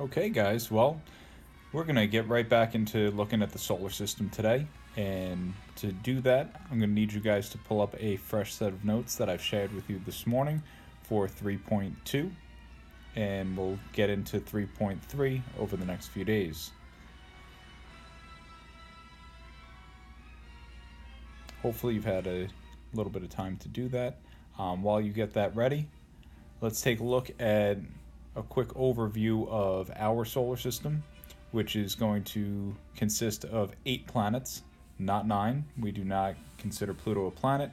Okay, guys, well, we're going to get right back into looking at the solar system today. And to do that, I'm going to need you guys to pull up a fresh set of notes that I've shared with you this morning for 3.2. And we'll get into 3.3 over the next few days. Hopefully, you've had a little bit of time to do that. While you get that ready, let's take a look at a quick overview of our solar system, which is going to consist of 8 planets, not 9. We do not consider Pluto a planet.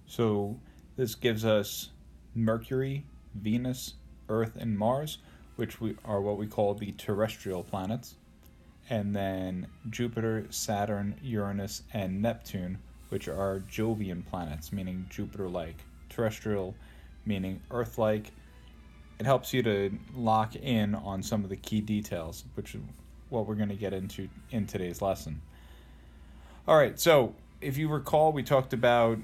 So this gives us Mercury, Venus, Earth, and Mars, which are what we call the terrestrial planets. And then Jupiter, Saturn, Uranus, and Neptune, which are Jovian planets, meaning Jupiter-like. Terrestrial, meaning Earth-like. It helps you to lock in on some of the key details, which is what we're going to get into in today's lesson. All right, so if you recall, we talked about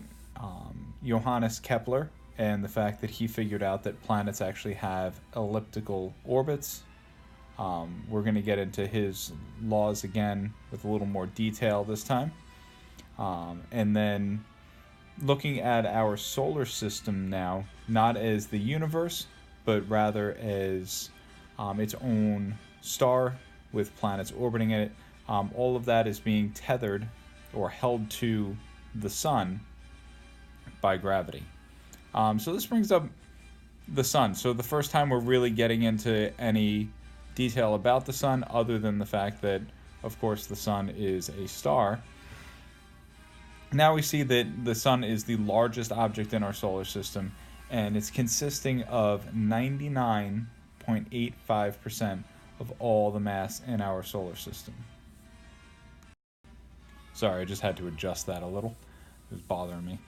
Johannes Kepler and the fact that he figured out that planets actually have elliptical orbits. We're going to get into his laws again with a little more detail this time. And then looking at our solar system now, not as the universe, but rather as its own star with planets orbiting it. All of that is being tethered or held to the sun by gravity. So this brings up the sun. So the first time we're really getting into any detail about the sun, other than the fact that, of course, the sun is a star. Now we see that the sun is the largest object in our solar system, and it's consisting of 99.85% of all the mass in our solar system. Sorry, I just had to adjust that a little. It was bothering me.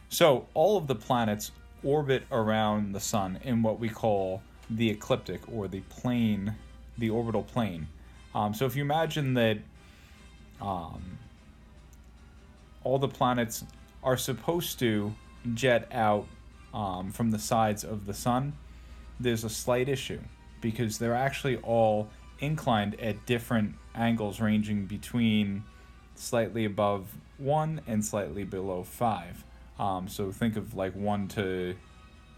So all of the planets orbit around the sun in what we call the ecliptic, or the plane, the orbital plane. So if you imagine that all the planets are supposed to jet out from the sides of the sun, there's a slight issue because they're actually all inclined at different angles ranging between slightly above 1 and slightly below 5. So think of like 1 to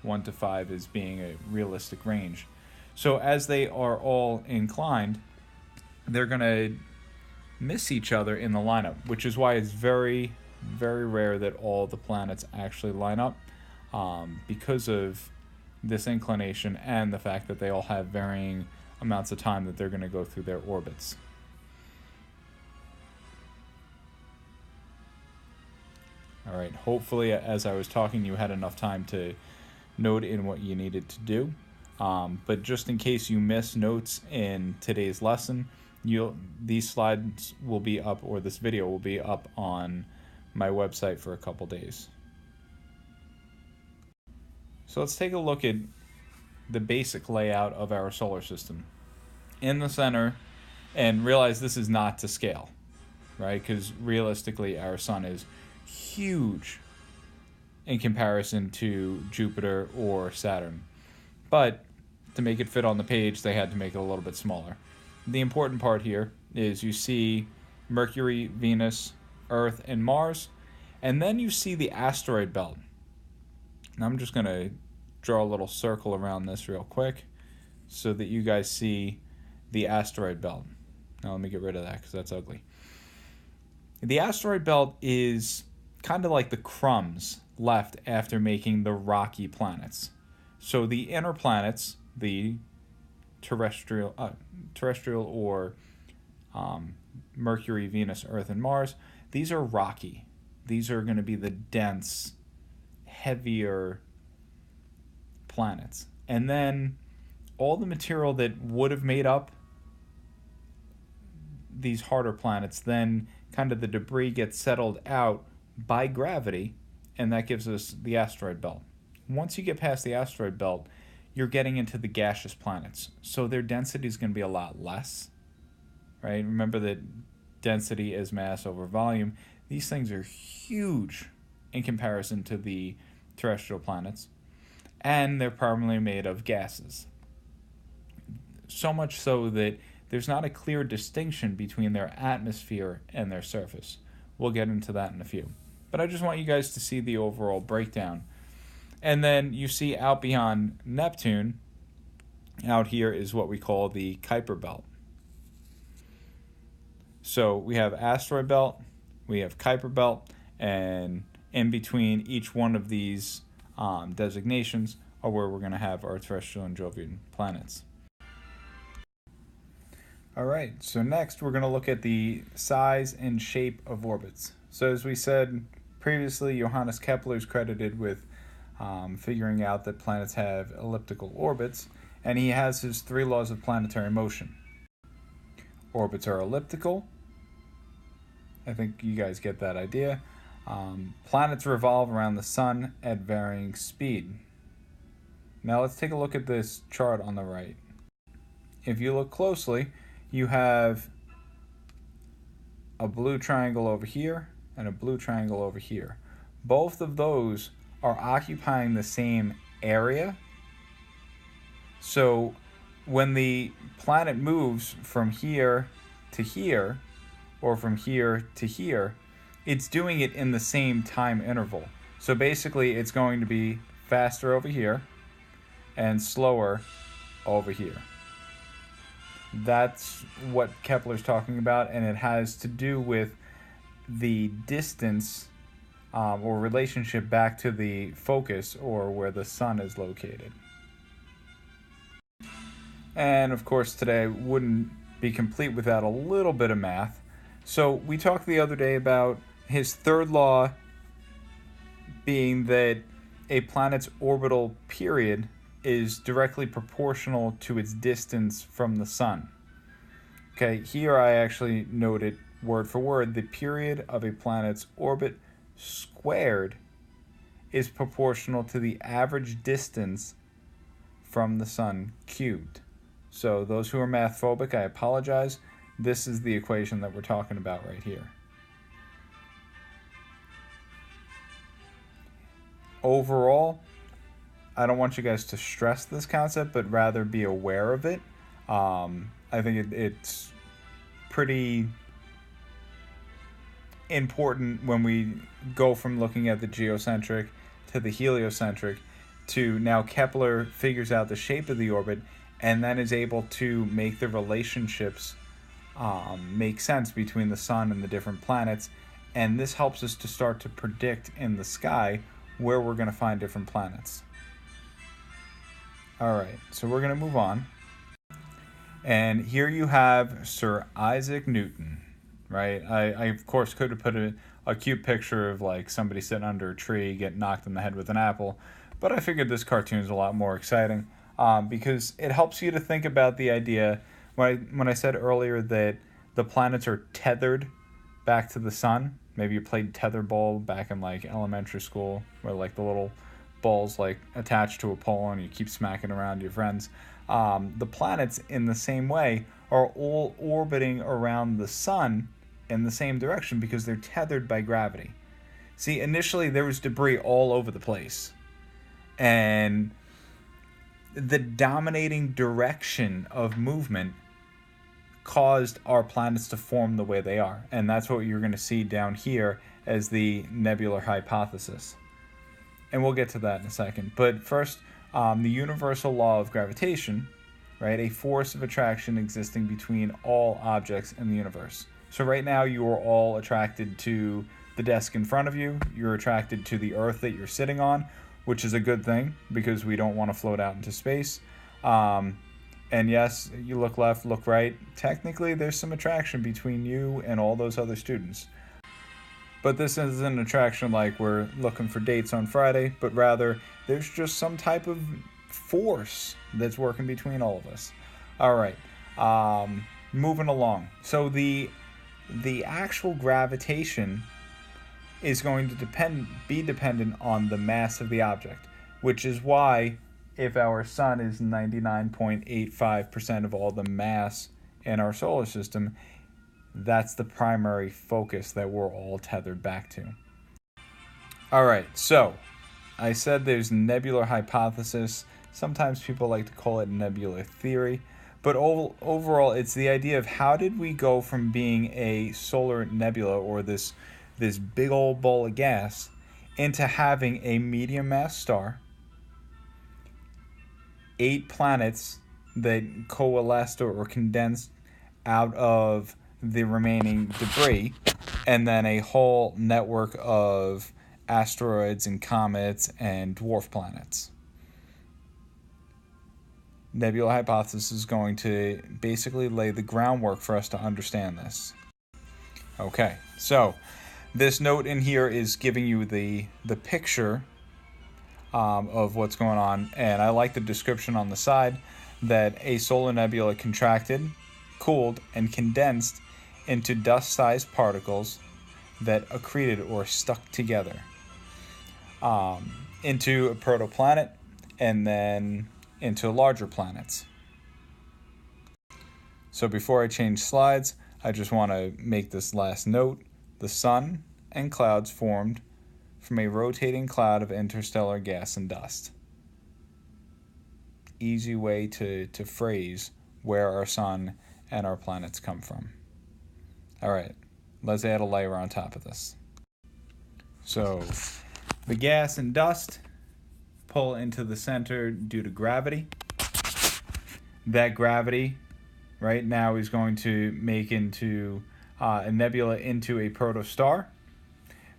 5 as being a realistic range. So as they are all inclined, they're going to miss each other in the lineup, which is why it's very, very rare that all the planets actually line up, because of this inclination and the fact that they all have varying amounts of time that they're going to go through their orbits. All right, hopefully as I was talking you had enough time to note in what you needed to do. But just in case you miss notes in today's lesson, these slides will be up, or this video will be up on my website for a couple days. So let's take a look at the basic layout of our solar system. In the center, and realize this is not to scale, right? Because realistically, our sun is huge in comparison to Jupiter or Saturn. But to make it fit on the page, they had to make it a little bit smaller. The important part here is you see Mercury, Venus, Earth, and Mars, and then you see the asteroid belt. Now I'm just going to draw a little circle around this real quick so that you guys see the asteroid belt. Now let me get rid of that because that's ugly. The asteroid belt is kind of like the crumbs left after making the rocky planets. So the inner planets, the terrestrial or Mercury, Venus, Earth, and Mars, these are rocky. These are going to be the dense, heavier planets. And then all the material that would have made up these harder planets, then kind of the debris gets settled out by gravity, and that gives us the asteroid belt. Once you get past the asteroid belt, you're getting into the gaseous planets. So their density is going to be a lot less, right? Remember that density is mass over volume. These things are huge in comparison to the terrestrial planets, and they're primarily made of gases. so much so that there's not a clear distinction between their atmosphere and their surface. We'll get into that in a few. But I just want you guys to see the overall breakdown. And then you see out beyond Neptune, out here is what we call the Kuiper Belt. So we have asteroid belt, we have Kuiper Belt, and in between each one of these designations are where we're going to have our terrestrial and Jovian planets. All right, so next we're going to look at the size and shape of orbits. So as we said previously, Johannes Kepler is credited with figuring out that planets have elliptical orbits, and he has his 3 laws of planetary motion. Orbits are elliptical. I think you guys get that idea. Planets revolve around the sun at varying speed. Now let's take a look at this chart on the right. If you look closely, you have a blue triangle over here and a blue triangle over here. Both of those are occupying the same area. So when the planet moves from here to here, or from here to here, it's doing it in the same time interval. So basically it's going to be faster over here and slower over here. That's what Kepler's talking about, and it has to do with the distance or relationship back to the focus, or where the sun is located. And of course today wouldn't be complete without a little bit of math. So we talked the other day about his 3rd law being that a planet's orbital period is directly proportional to its distance from the sun. Okay, here I actually noted word for word, the period of a planet's orbit squared is proportional to the average distance from the sun cubed. So those who are math phobic, I apologize. This is the equation that we're talking about right here. Overall, I don't want you guys to stress this concept, but rather be aware of it. I think it's pretty important when we go from looking at the geocentric to the heliocentric to now Kepler figures out the shape of the orbit and then is able to make the relationships make sense between the sun and the different planets. And this helps us to start to predict in the sky where we're going to find different planets. All right, so we're going to move on. And here you have Sir Isaac Newton, right? I of course could have put a cute picture of like somebody sitting under a tree getting knocked in the head with an apple, but I figured this cartoon is a lot more exciting because it helps you to think about the idea when I said earlier that the planets are tethered back to the sun. Maybe you played tetherball back in like elementary school, where like the little balls like attached to a pole and you keep smacking around your friends. The planets in the same way are all orbiting around the sun in the same direction because they're tethered by gravity. See, initially there was debris all over the place, and the dominating direction of movement caused our planets to form the way they are. And that's what you're going to see down here as the nebular hypothesis. And we'll get to that in a second. But first, the universal law of gravitation, right? A force of attraction existing between all objects in the universe. So right now you are all attracted to the desk in front of you. You're attracted to the earth that you're sitting on, which is a good thing because we don't want to float out into space. And yes, you look left, look right. Technically, there's some attraction between you and all those other students. But this isn't an attraction like we're looking for dates on Friday, but rather there's just some type of force that's working between all of us. All right, moving along. So the actual gravitation is going to be dependent on the mass of the object, which is why if our sun is 99.85% of all the mass in our solar system, that's the primary focus that we're all tethered back to. All right, so I said there's nebular hypothesis. Sometimes people like to call it nebular theory, But overall, it's the idea of how did we go from being a solar nebula, or this big old ball of gas, into having a medium mass star, 8 planets that coalesced or condensed out of the remaining debris, and then a whole network of asteroids and comets and dwarf planets. Nebula hypothesis is going to basically lay the groundwork for us to understand this. Okay, so this note in here is giving you the picture of what's going on, and I like the description on the side that a solar nebula contracted, cooled, and condensed into dust-sized particles that accreted or stuck together into a protoplanet, and then into larger planets. So before I change slides, I just want to make this last note. The sun and clouds formed from a rotating cloud of interstellar gas and dust. Easy way to phrase where our sun and our planets come from. All right, let's add a layer on top of this. So the gas and dust pull into the center due to gravity. That gravity right now is going to make into a nebula into a protostar.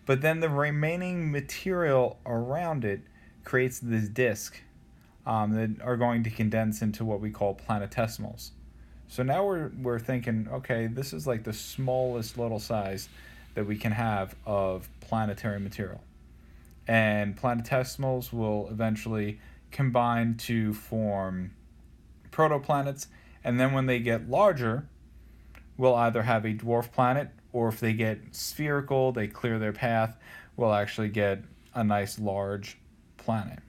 But then the remaining material around it creates this disk that are going to condense into what we call planetesimals. So now we're thinking, okay, this is like the smallest little size that we can have of planetary material. And planetesimals will eventually combine to form protoplanets, and then when they get larger, we'll either have a dwarf planet, or if they get spherical, they clear their path, we'll actually get a nice large planet.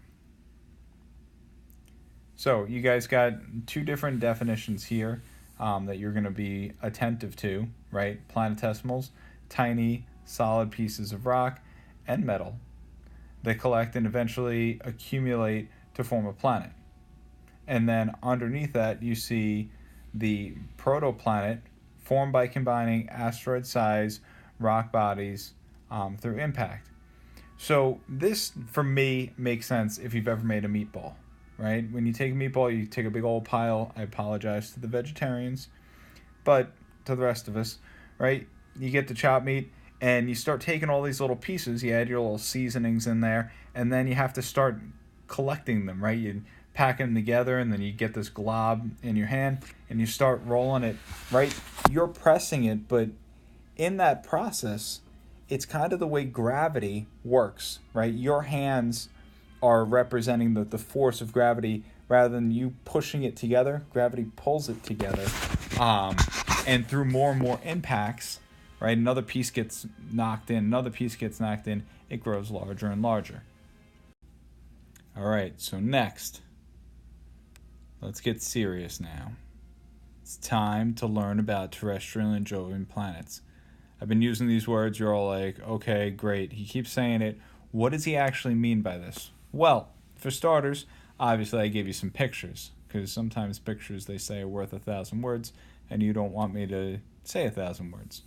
So you guys got 2 different definitions here that you're going to be attentive to, right? Planetesimals, tiny solid pieces of rock and metal. They collect and eventually accumulate to form a planet. And then underneath that, you see the protoplanet formed by combining asteroid-sized rock bodies through impact. So this, for me, makes sense if you've ever made a meatball, right? When you take a meatball, you take a big old pile. I apologize to the vegetarians, but to the rest of us, right? You get the chopped meat, and you start taking all these little pieces, you add your little seasonings in there, and then you have to start collecting them, right? You pack them together, and then you get this glob in your hand, and you start rolling it, right? You're pressing it, but in that process, it's kind of the way gravity works, right? Your hands are representing the force of gravity rather than you pushing it together. Gravity pulls it together, and through more and more impacts, right? Another piece gets knocked in, another piece gets knocked in, it grows larger and larger. All right, so next, let's get serious now. It's time to learn about terrestrial and Jovian planets. I've been using these words, you're all like, okay, great. He keeps saying it. What does he actually mean by this? Well, for starters, obviously I gave you some pictures, because sometimes pictures, they say, are worth 1,000 words, and you don't want me to say 1,000 words.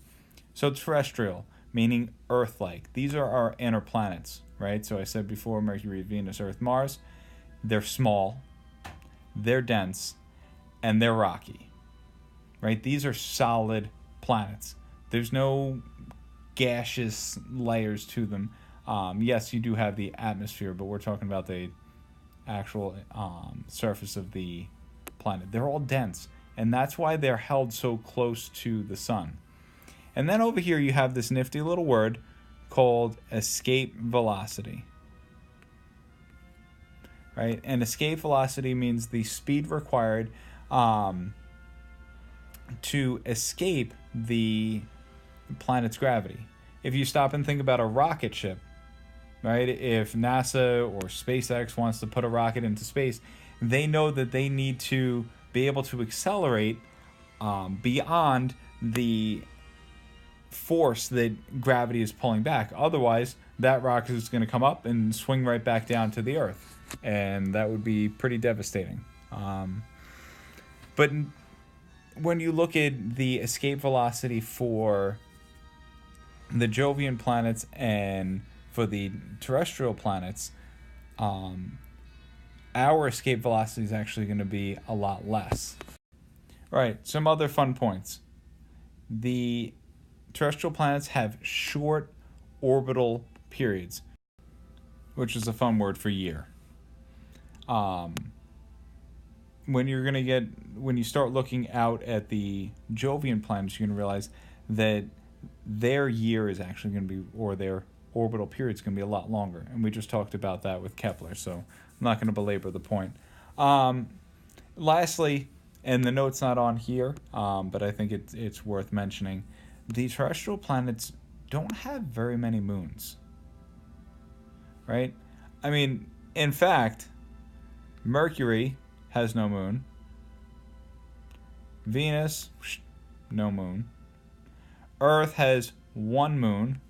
So terrestrial, meaning Earth-like. These are our inner planets, right? So I said before, Mercury, Venus, Earth, Mars. They're small, they're dense, and they're rocky, right? These are solid planets. There's no gaseous layers to them. Yes, you do have the atmosphere, but we're talking about the actual surface of the planet. They're all dense, and that's why they're held so close to the sun. And then over here you have this nifty little word called escape velocity. Right? And escape velocity means the speed required to escape the planet's gravity. If you stop and think about a rocket ship, right? If NASA or SpaceX wants to put a rocket into space, they know that they need to be able to accelerate beyond the force that gravity is pulling back. Otherwise, that rocket is going to come up and swing right back down to the Earth, and that would be pretty devastating. But when you look at the escape velocity for the Jovian planets and for the terrestrial planets, our escape velocity is actually going to be a lot less. All right, some other fun points. The terrestrial planets have short orbital periods, which is a fun word for year. When you start looking out at the Jovian planets, you're going to realize that their year is actually going to be, or their orbital period is going to be a lot longer. And we just talked about that with Kepler, so I'm not going to belabor the point. Lastly, and the note's not on here, but I think it's worth mentioning, the terrestrial planets don't have very many moons. Right? I mean, in fact, Mercury has no moon. Venus, no moon. Earth has one moon.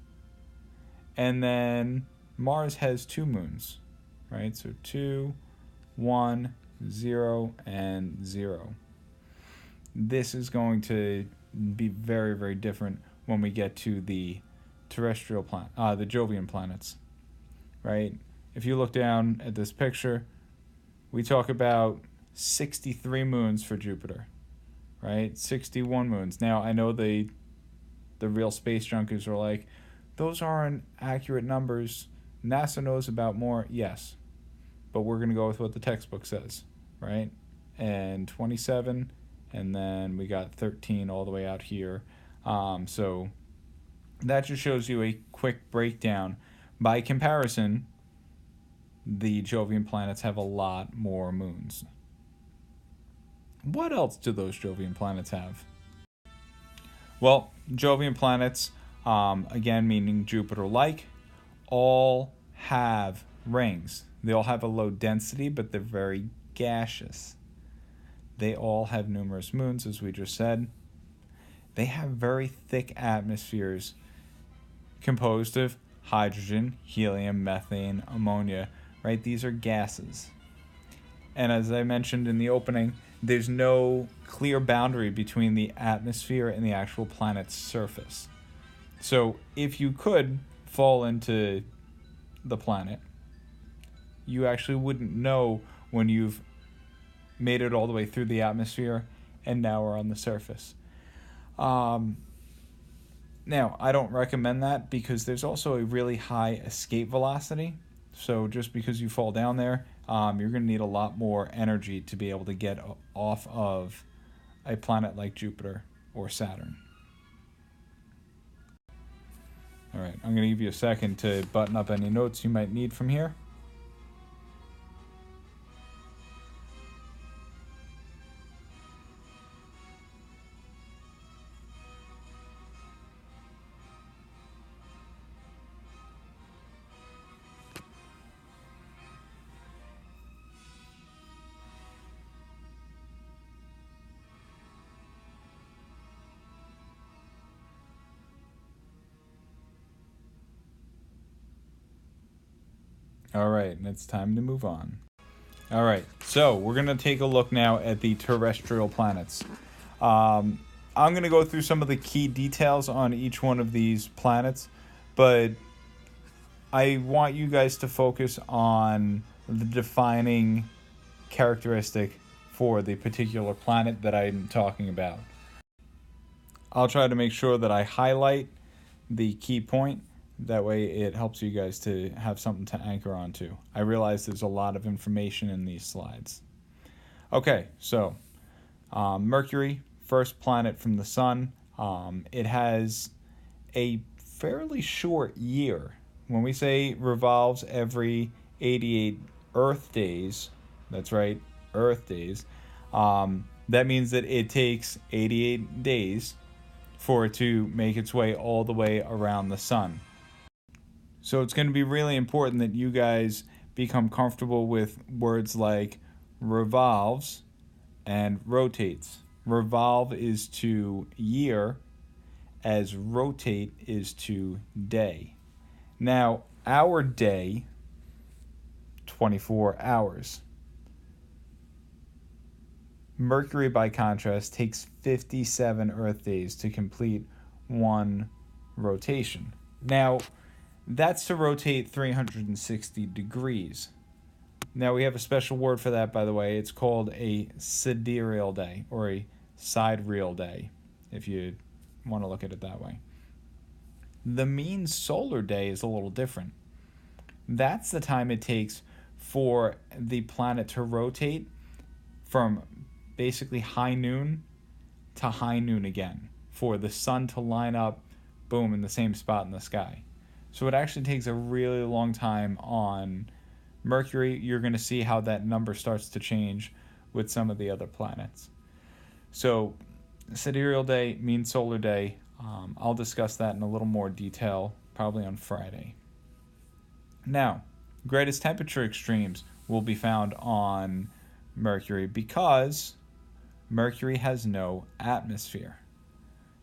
And then Mars has two moons. Right? So 2, 1, 0, and 0. This is going to be very, very different when we get to the terrestrial the Jovian planets. Right? If you look down at this picture, we talk about 63 moons for Jupiter, right? 61 moons. Now, I know the real space junkies are like, those aren't accurate numbers. NASA knows about more. Yes, but we're going to go with what the textbook says, right? And 27, and then we got 13 all the way out here. So that just shows you a quick breakdown. By comparison, the Jovian planets have a lot more moons. What else do those Jovian planets have? Well, Jovian planets, again meaning Jupiter-like, all have rings. They all have a low density, but they're very gaseous. They all have numerous moons, as we just said. They have very thick atmospheres composed of hydrogen, helium, methane, ammonia, right? These are gases. And as I mentioned in the opening, there's no clear boundary between the atmosphere and the actual planet's surface. So if you could fall into the planet, you actually wouldn't know when you've made it all the way through the atmosphere and now are on the surface. Now, I don't recommend that because there's also a really high escape velocity. So just because you fall down there, you're going to need a lot more energy to be able to get off of a planet like Jupiter or Saturn. All right, I'm going to give you a second to button up any notes you might need from here. All right, and it's time to move on. All right, so we're going to take a look now at the terrestrial planets. I'm going to go through some of the key details on each one of these planets, but I want you guys to focus on the defining characteristic for the particular planet that I'm talking about. I'll try to make sure that I highlight the key point. That way it helps you guys to have something to anchor onto. I realize there's a lot of information in these slides. Okay, so Mercury, first planet from the sun. It has a fairly short year. When we say revolves every 88 Earth days, that's right, Earth days, that means that it takes 88 days for it to make its way all the way around the sun. So it's going to be really important that you guys become comfortable with words like revolves and rotates. Revolve is to year, as rotate is to day. Now, our day, 24 hours. Mercury, by contrast, takes 57 Earth days to complete one rotation. Now, that's to rotate 360 degrees. Now, we have a special word for that, by the way. It's called a sidereal day, or a sidereal day, if you want to look at it that way. The mean solar day is a little different. That's the time it takes for the planet to rotate from basically high noon to high noon again, for the sun to line up, boom, in the same spot in the sky. So it actually takes a really long time on Mercury. You're going to see how that number starts to change with some of the other planets. So sidereal day, mean solar day, I'll discuss that in a little more detail probably on Friday. Now, greatest temperature extremes will be found on Mercury because Mercury has no atmosphere.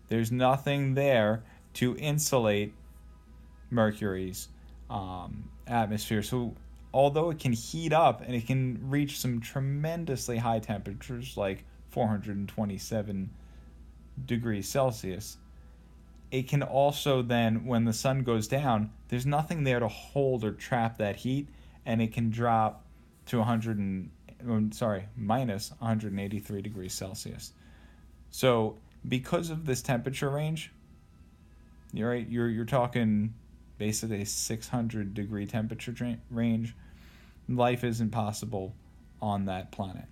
There's nothing there to insulate Mercury's atmosphere. So although it can heat up and it can reach some tremendously high temperatures like 427 degrees Celsius, it can also then, when the sun goes down, there's nothing there to hold or trap that heat, and it can drop to minus 183 degrees Celsius. So because of this temperature range, you're talking basically a 600 degree temperature range. Life isn't possible on that planet.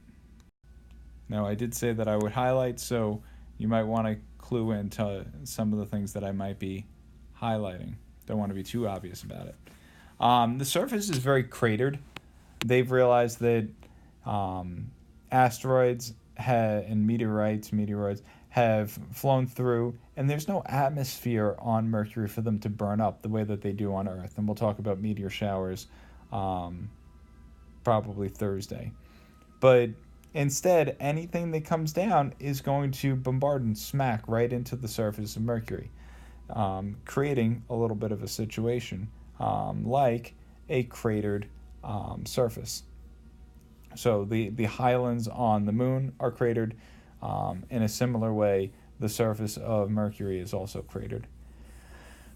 Now, I did say that I would highlight, so you might want to clue into some of the things that I might be highlighting. Don't want to be too obvious about it. The surface is very cratered. They've realized that asteroids and meteoroids have flown through, and there's no atmosphere on Mercury for them to burn up the way that they do on Earth. And we'll talk about meteor showers probably Thursday. But instead, anything that comes down is going to bombard and smack right into the surface of Mercury, creating a little bit of a situation like a cratered surface. So the highlands on the moon are cratered. In a similar way, the surface of Mercury is also cratered.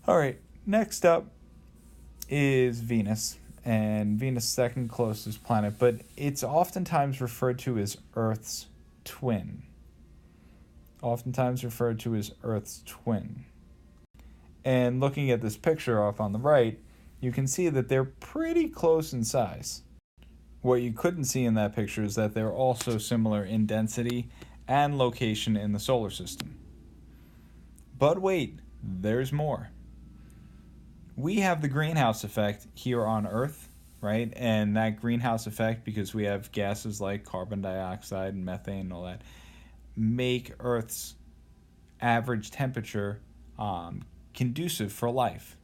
All right, next up is Venus. And Venus' second closest planet, but it's oftentimes referred to as Earth's twin. And looking at this picture off on the right, you can see that they're pretty close in size. What you couldn't see in that picture is that they're also similar in density and location in the solar system. But wait, there's more. We have the greenhouse effect here on Earth, right? And that greenhouse effect, because we have gases like carbon dioxide and methane and all that, make Earth's average temperature conducive for life.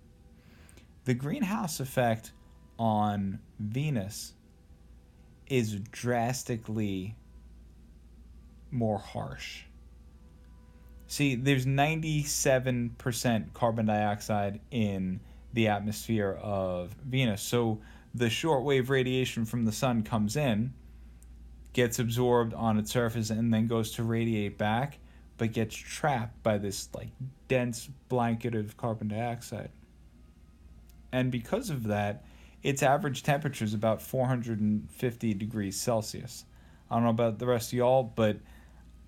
The greenhouse effect on Venus is drastically more harsh. See, there's 97% carbon dioxide in the atmosphere of Venus. So the shortwave radiation from the sun comes in, gets absorbed on its surface, and then goes to radiate back, but gets trapped by this dense blanket of carbon dioxide. And because of that, its average temperature is about 450 degrees Celsius. I don't know about the rest of y'all, but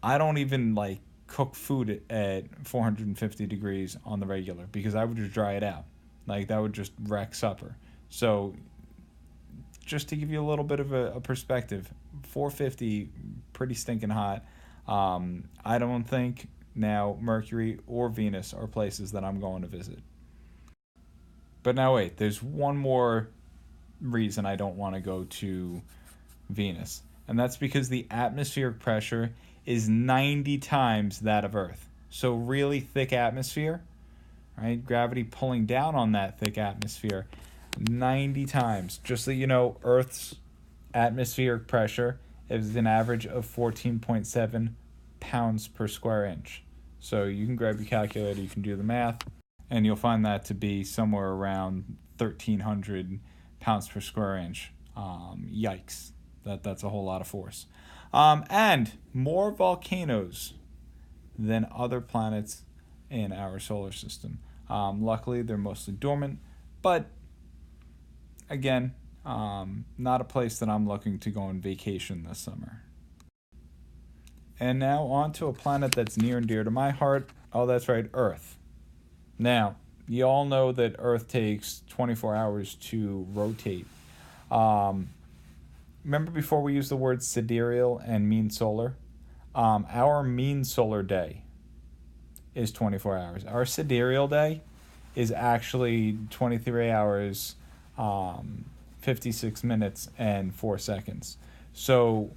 I don't even cook food at 450 degrees on the regular, because I would just dry it out. That would just wreck supper. So just to give you a little bit of a perspective, 450, pretty stinking hot. I don't think now Mercury or Venus are places that I'm going to visit. But now wait, there's one more reason I don't want to go to Venus. And that's because the atmospheric pressure is 90 times that of Earth. So really thick atmosphere, right? Gravity pulling down on that thick atmosphere 90 times. Just so you know, Earth's atmospheric pressure is an average of 14.7 pounds per square inch. So you can grab your calculator, you can do the math, and you'll find that to be somewhere around 1,300 pounds per square inch. Yikes. That's a whole lot of force. And more volcanoes than other planets in our solar system. Luckily, they're mostly dormant, but again, not a place that I'm looking to go on vacation this summer. And now on to a planet that's near and dear to my heart. Oh, that's right, Earth. Now, you all know that Earth takes 24 hours to rotate. Remember before we used the words sidereal and mean solar? Our mean solar day is 24 hours. Our sidereal day is actually 23 hours, 56 minutes, and 4 seconds. So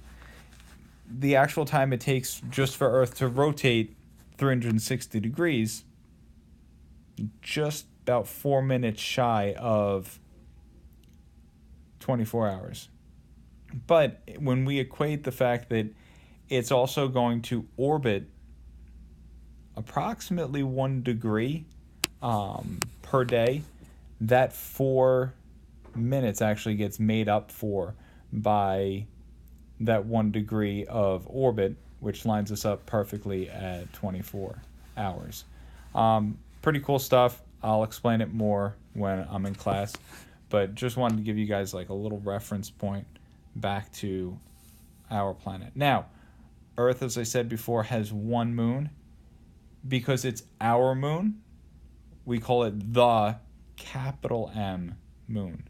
the actual time it takes just for Earth to rotate 360 degrees, just about 4 minutes shy of 24 hours. But when we equate the fact that it's also going to orbit approximately 1 degree per day, that 4 minutes actually gets made up for by that 1 degree of orbit, which lines us up perfectly at 24 hours. Pretty cool stuff. I'll explain it more when I'm in class, but just wanted to give you guys like a little reference point back to our planet. Now, Earth, as I said before, has one moon. Because it's our moon, we call it the capital M moon,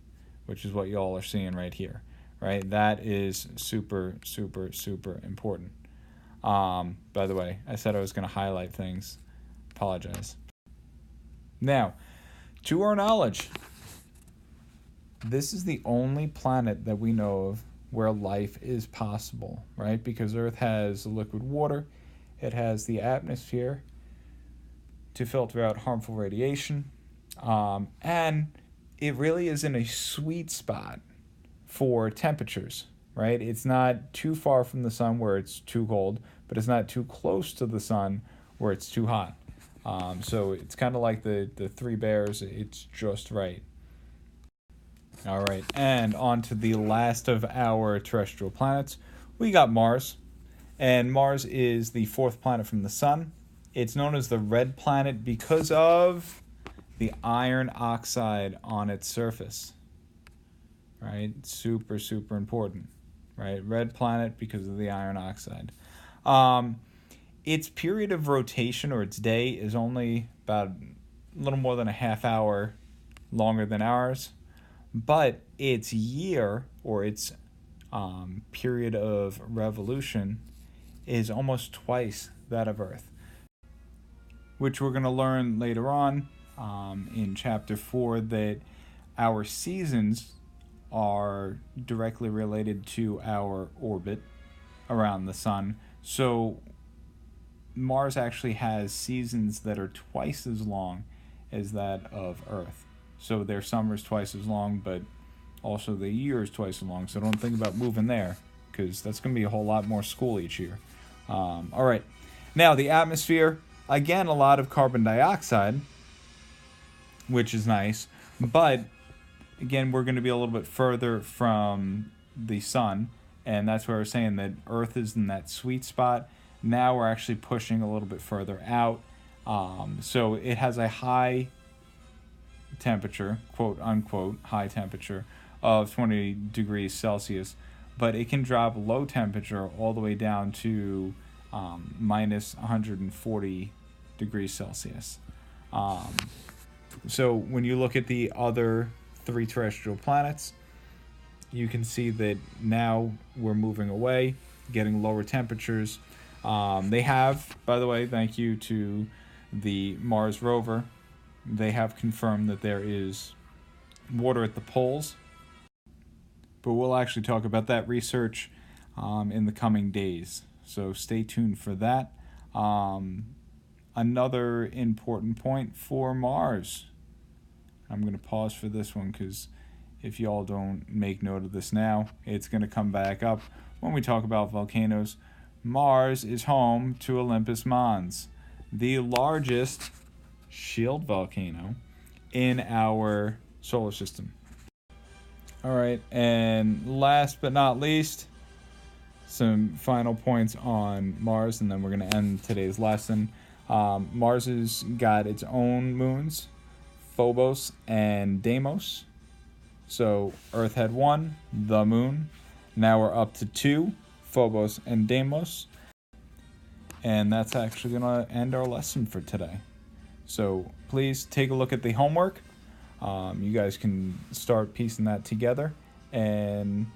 which is what you all are seeing right here, right? That is super, super, super important. By the way, I said I was going to highlight things. Apologize. Now, to our knowledge, this is the only planet that we know of where life is possible, right? Because Earth has liquid water, it has the atmosphere to filter out harmful radiation, and it really is in a sweet spot for temperatures, right? It's not too far from the sun where it's too cold, but it's not too close to the sun where it's too hot. So it's kind of like the Three Bears. It's just right. All right, and on to the last of our terrestrial planets. We got Mars, and Mars is the fourth planet from the sun. It's known as the red planet because of the iron oxide on its surface. Right? Super, super important. Right? Red planet because of the iron oxide. Its period of rotation, or its day, is only about a little more than a half hour longer than ours. But its year, or its period of revolution, is almost twice that of Earth, which we're going to learn later on in Chapter 4 that our seasons are directly related to our orbit around the sun. So Mars actually has seasons that are twice as long as that of Earth. So their summer is twice as long, but also the year is twice as long. So don't think about moving there, because that's going to be a whole lot more school each year. All right. Now, the atmosphere, again, a lot of carbon dioxide, which is nice. But, again, we're going to be a little bit further from the sun. And that's where I was saying that Earth is in that sweet spot. Now we're actually pushing a little bit further out. So it has a high temperature, quote unquote, high temperature of 20 degrees Celsius, but it can drop low temperature all the way down to minus 140 degrees Celsius. So when you look at the other 3 terrestrial planets, you can see that now we're moving away, getting lower temperatures. They have, by the way, thank you to the Mars rover, they have confirmed that there is water at the poles, but we'll actually talk about that research in the coming days, so stay tuned for that. Another important point for Mars, I'm going to pause for this one because if y'all don't make note of this now, it's going to come back up when we talk about volcanoes. Mars is home to Olympus Mons, the largest shield volcano in our solar system. All right, and last but not least, some final points on Mars, and then we're going to end today's lesson. Mars has got its own moons, Phobos and Deimos. So Earth had one, the moon. Now we're up to two, Phobos and Deimos. And that's actually going to end our lesson for today. So please take a look at the homework. You guys can start piecing that together, and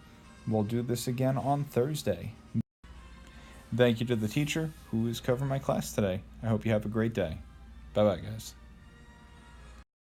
we'll do this again on Thursday. Thank you to the teacher who is covering my class today. I hope you have a great day. Bye-bye, guys.